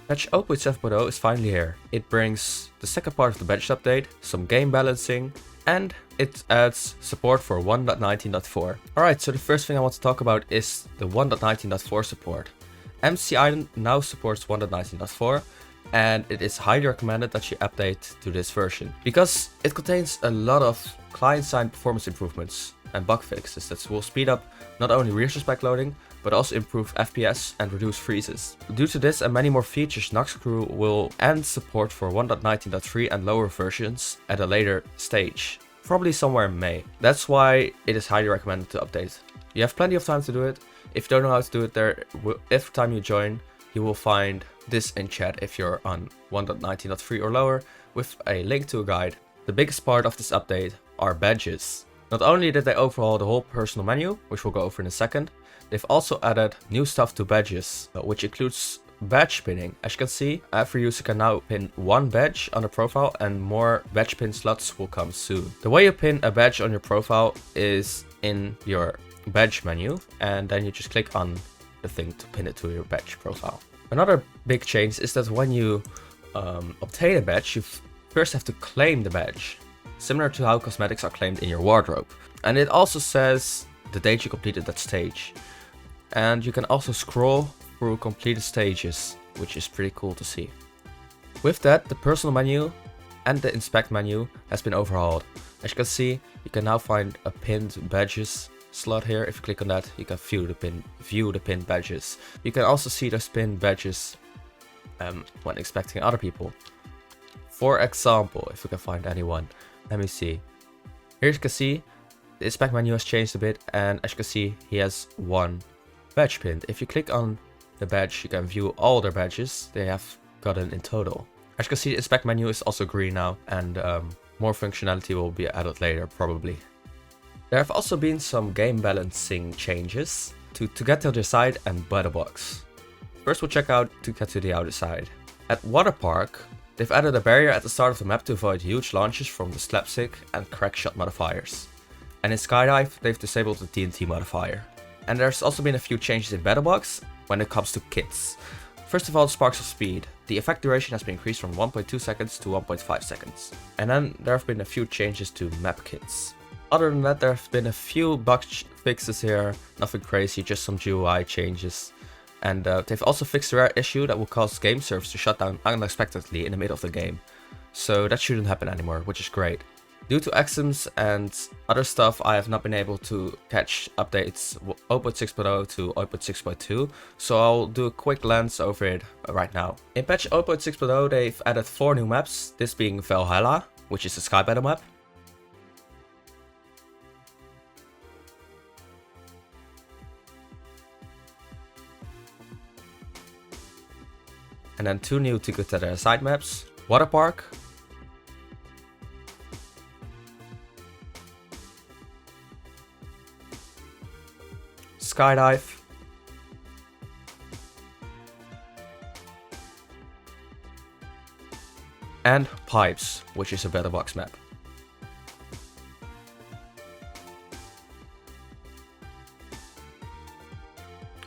Patch 0.7.0 is finally here. It brings the second part of the badges update, some game balancing, and it adds support for 1.19.4. Alright, so the first thing I want to talk about is the 1.19.4 support. MCCi now supports 1.19.4, and it is highly recommended that you update to this version because it contains a lot of client-side performance improvements and bug fixes that will speed up not only resource backloading but also improve FPS and reduce freezes. Due to this and many more features, Noxcrew will end support for 1.19.3 and lower versions at a later stage, probably somewhere in May. That's why it is highly recommended to update. You have plenty of time to do it. If you don't know how to do it, every time you join, you will find this in chat if you're on 1.19.3 or lower, with a link to a guide. The biggest part of this update are badges. Not only did they overhaul the whole personal menu, which we'll go over in a second, they've also added new stuff to badges, which includes badge pinning. As you can see, every user can now pin one badge on a profile and more badge pin slots will come soon. The way you pin a badge on your profile is in your badge menu, and then you just click on the thing to pin it to your badge profile. Another big change is that when you obtain a badge, you first have to claim the badge, similar to how cosmetics are claimed in your wardrobe. And it also says the date you completed that stage. And you can also scroll through completed stages, which is pretty cool to see. With that, the personal menu and the inspect menu has been overhauled. As you can see, you can now find a pinned badges slot here. If you click on that, you can view the pinned badges. You can also see those pinned badges when inspecting other people. For example, if we can find anyone, let me see. Here you can see the inspect menu has changed a bit, and as you can see, he has one badge pinned. If you click on the badge, you can view all their badges they have gotten in total. As you can see, the inspect menu is also green now, and more functionality will be added later probably. There have also been some game balancing changes to get to the side and Battle Box. First we'll check out to get to the outer side. At Water Park, they've added a barrier at the start of the map to avoid huge launches from the slapstick and crack shot modifiers. And in Skydive, they've disabled the TNT modifier. And there's also been a few changes in Battle Box when it comes to kits. First of all, Sparks of Speed. The effect duration has been increased from 1.2 seconds to 1.5 seconds. And then there have been a few changes to map kits. Other than that, there have been a few bug fixes here, nothing crazy, just some GUI changes. And they've also fixed a rare issue that will cause game servers to shut down unexpectedly in the middle of the game. So that shouldn't happen anymore, which is great. Due to exams and other stuff, I have not been able to catch updates 0.6.0 to 0.6.2, so I'll do a quick glance over it right now. In patch 0.6.0, they've added 4 new maps, this being Valhalla, which is a sky battle map. And then 2 new TGTTOS side maps, Water Park, Skydive, and Pipes, which is a Battle Box map.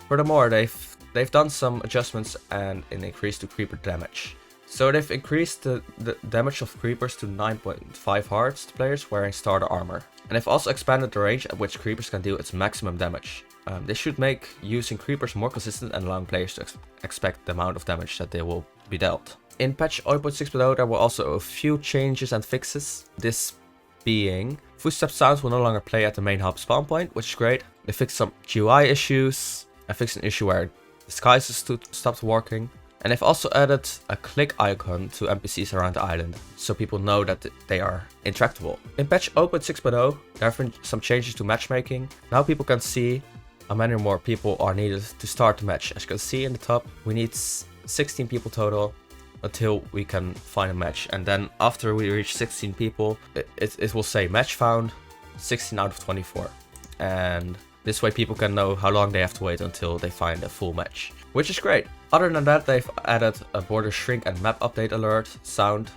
Furthermore, they've done some adjustments and an increase to creeper damage. So they've increased the damage of creepers to 9.5 hearts to players wearing starter armor. And they've also expanded the range at which creepers can deal its maximum damage. This should make using creepers more consistent and allowing players to expect the amount of damage that they will be dealt. In patch 0.6.0 there were also a few changes and fixes. This being, footstep sounds will no longer play at the main hub spawn point, which is great. They fixed some GUI issues. I fixed an issue where disguises stopped working. And they've also added a click icon to NPCs around the island, so people know that they are intractable. In patch 0.6.0 there have been some changes to matchmaking. Now people can see how many more people are needed to start the match. As you can see in the top, we need 16 people total until we can find a match. And then after we reach 16 people, it will say match found, 16 out of 24. And this way people can know how long they have to wait until they find a full match, which is great. Other than that, they've added a border shrink and map update alert sound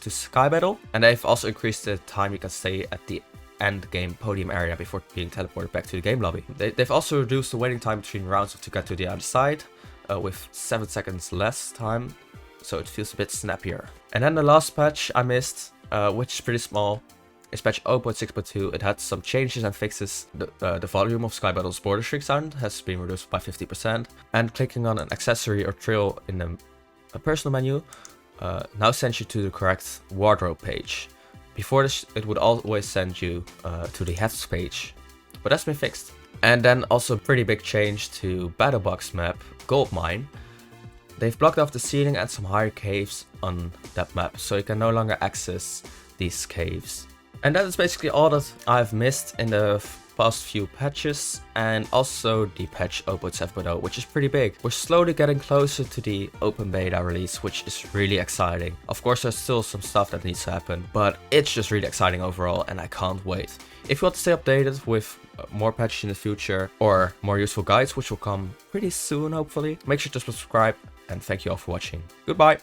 to Sky Battle. And they've also increased the time you can stay at the end game podium area before being teleported back to the game lobby. They've also reduced the waiting time between rounds to get to the other side. with 7 seconds less time, so it feels a bit snappier. And then the last patch I missed, which is pretty small, is patch 0.6.2. It had some changes and fixes. The volume of Sky Battle's border streak sound has been reduced by 50%, and clicking on an accessory or trill in a personal menu now sends you to the correct wardrobe page. Before this, it would always send you to the hats page, but that's been fixed. And then also a pretty big change to Battle Box map, Gold Mine. They've blocked off the ceiling and some higher caves on that map, so you can no longer access these caves. And that is basically all that I've missed in the past few patches, and also the patch 0.7.0, which is pretty big. We're slowly getting closer to the open beta release, which is really exciting. Of course, there's still some stuff that needs to happen, but it's just really exciting overall, and I can't wait. If you want to stay updated with more patches in the future, or more useful guides, which will come pretty soon hopefully, make sure to subscribe, and thank you all for watching. Goodbye!